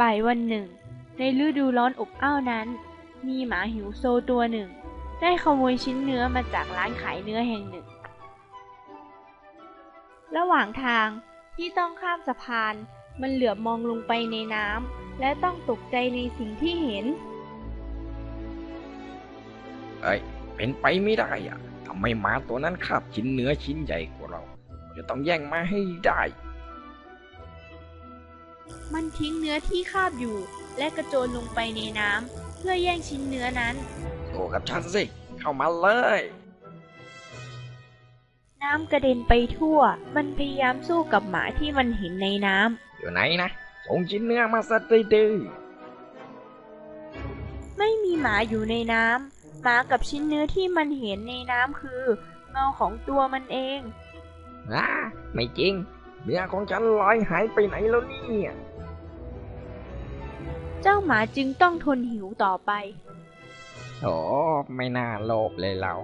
บ่ายวันหนึ่งในฤดูร้อนอบอ้าวนั้นมีหมาหิวโซตัวหนึ่งได้ขโมยชิ้นเนื้อมาจากร้านขายเนื้อแห่งหนึ่งระหว่างทางที่ต้องข้ามสะพานมันเหลือบมองลงไปในน้ำและต้องตกใจในสิ่งที่เห็นเป็นไปไม่ได้อะทำไมหมาตัวนั้นคาบชิ้นเนื้อชิ้นใหญ่กว่าเราจะต้องแย่งมาให้ได้มันทิ้งเนื้อที่คาบอยู่และกระโจนลงไปในน้ำเพื่อแย่งชิ้นเนื้อนั้นโอ้กับฉันสิเข้ามาเลยน้ำกระเด็นไปทั่วมันพยายามสู้กับหมาที่มันเห็นในน้ำอยู่ไหนนะส่งชิ้นเนื้อมาซะดื้อไม่มีหมาอยู่ในน้ำหมากับชิ้นเนื้อที่มันเห็นในน้ำคือเงาของตัวมันเองไม่จริงเนื้อของฉันลอยหายไปไหนแล้วเนี่ยเจ้าหมาจึงต้องทนหิวต่อไปโอ้ไม่น่าโลภเลยเรา